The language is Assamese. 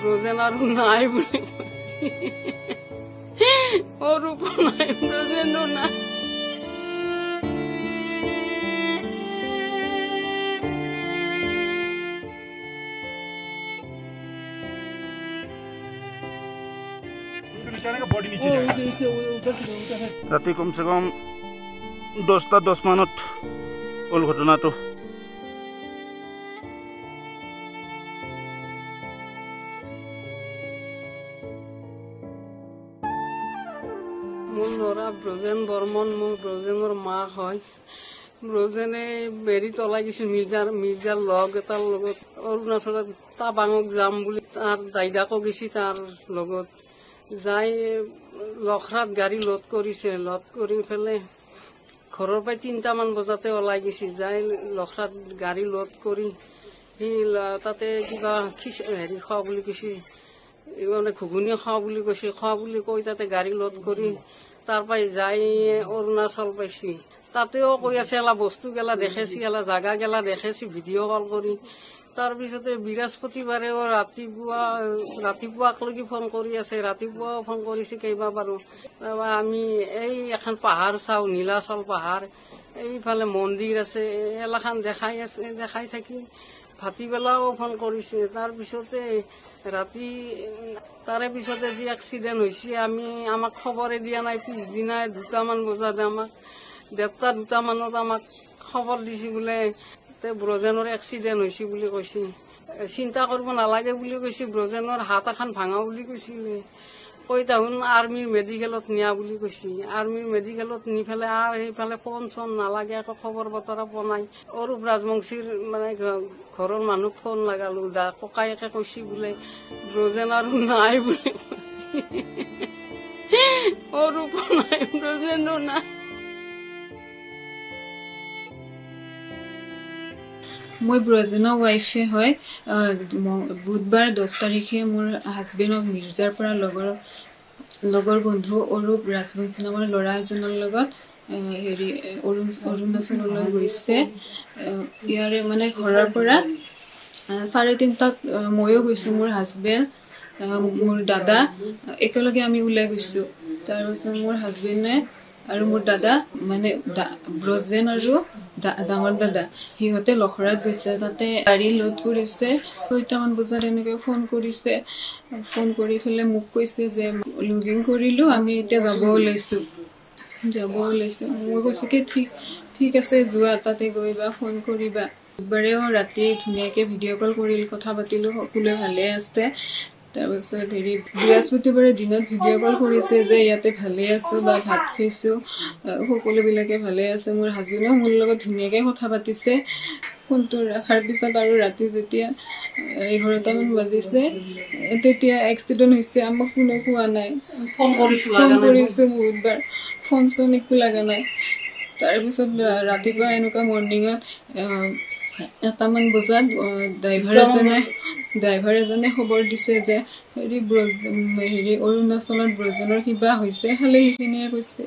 ব্ৰোজেন আৰ নাই বলে ওৰ উপৰ নাই ব্ৰোজেনও না ৰাতি কমচে কম 10:10 মানত হ'ল ঘটনাটো। মোৰ ল'ৰা ব্ৰজেন বৰ্মন, মোৰ ব্ৰজেনৰ মাক হয়। ব্ৰজেনে বেৰি তলাই গৈছে মিৰ্জাৰ লগ এটাৰ লগত অৰুণাচলত টাবাঙত যাম বুলি তাৰ দাইদাকো গৈছে তাৰ লগত যাই লখৰাত গাড়ী লোড কৰিছে। লোড কৰি পেলাই ঘৰৰ পৰা 3টামান বজাতে ওলাই গৈছে। যাই লখৰাত গাড়ী লোড কৰি সি তাতে কিবা হেৰি খোৱা বুলি কৈছে, মানে ঘুগুনি খাওঁ বুলি কৈছে। খোৱা বুলি কৈ তাতে গাড়ী লোড কৰি তাৰ পৰাই যাই অৰুণাচল পাইছে। তাতেও কৈ আছে এলা বস্তু গেলা দেখেছি, এলা জাগা গেলা দেখেছি ভিডিঅ' কল কৰি। তাৰপিছতে বৃহস্পতিবাৰেও ৰাতিপুৱাকলৈকে ফোন কৰি আছে, ৰাতিপুৱাও ফোন কৰিছে কেইবাবাৰো। আমি এই এখন পাহাৰ চাওঁ, নীলাচল পাহাৰ, এইফালে মন্দিৰ আছে, এলাখান দেখাই থাকি ভাটিবেলাও ফোন কৰিছে। তাৰপিছতে ৰাতি তাৰে পিছতে যি এক্সিডেণ্ট হৈছে আমাক খবৰে দিয়া নাই। পিছদিনাই 2টামান বজাত আমাক 1:30-2টামানত আমাক খবৰ দিছে বোলে ব্ৰজেনৰ এক্সিডেণ্ট হৈছে বুলি কৈছে। চিন্তা কৰিব নালাগে বুলি কৈছে। ব্ৰজেনৰ হাত এখন ভাঙা বুলি কৈছিলে। কৈ তাহোন আৰ্মিৰ মেডিকেলত নিয়া বুলি কৈছে। আৰ্মিৰ মেডিকেলত নি পেলাই আৰু সেইফালে ফোন চোন নালাগে, একো খবৰ বতৰা পোৱা নাই। অৰূপ ৰাজবংশীৰ মানে ঘৰৰ মানুহ ফোন লগালো, ককায়েকে কৈছে বোলে ব্ৰজেন আৰু নাই বুলি অৰূপ নাই, ব্ৰজেনো নাই। মই ব্ৰজেনৰ ৱাইফে হয়। বুধবাৰ 10 তাৰিখে মোৰ হাজবেণ্ডক মিৰ্জাৰ পৰা লগৰ বন্ধু অৰূপ ৰাজবংশী নামৰ ল'ৰা এজনৰ লগত হেৰি অৰুণাচললৈ গৈছে। ইয়াৰে মানে ঘৰৰ পৰা 3:30 ময়ো গৈছোঁ, মোৰ হাজবেণ্ড, মোৰ দাদা একেলগে আমি ওলাই গৈছোঁ। তাৰপিছত মোৰ হাজবেণ্ডে আৰু মোৰ দাদা মানে ব্ৰজেন আৰু ডাঙৰ দাদা সিহঁতে লখৰাত গৈছে। তাতে গাড়ী লোড কৰিছে। 6টামান বজাত এনেকৈ ফোন কৰিছে। ফোন কৰি পেলাই মোক কৈছে যে লোডিং কৰিলোঁ, আমি এতিয়া যাব ওলাইছোঁ। মই কৈছোঁ কি ঠিক আছে যোৱা, তাতে গৈ বা ফোন কৰিবা। বুধবাৰেও ৰাতি ধুনীয়াকৈ ভিডিঅ' কল কৰি কথা পাতিলোঁ, সকলোৱে ভালে আছে। তাৰপিছত বৃহস্পতিবাৰে দিনত ভিডিঅ' কল কৰিছে যে ইয়াতে ভালে আছোঁ বা ভাত খাইছোঁ, সকলোবিলাকে ভালে আছে। মোৰ হাজবেণ্ডেও মোৰ লগত ধুনীয়াকৈ কথা পাতিছে। ফোনটো ৰখাৰ পিছত আৰু ৰাতি যেতিয়া 11টামান বাজিছে তেতিয়া এক্সিডেণ্ট হৈছে। আমাক কোনে কোৱা নাই, ফোন কৰিছোঁ বহুতবাৰ, ফোন চোন একো লগা নাই। তাৰপিছত ৰাতিপুৱা এনেকুৱা মৰ্ণিঙত 1টামান বজাত ড্ৰাইভাৰ এজনে খবৰ দিছে যে অৰুণাচলত ব্ৰজেনৰ কিবা হৈছে। খালি সেইখিনিয়ে কৈছে।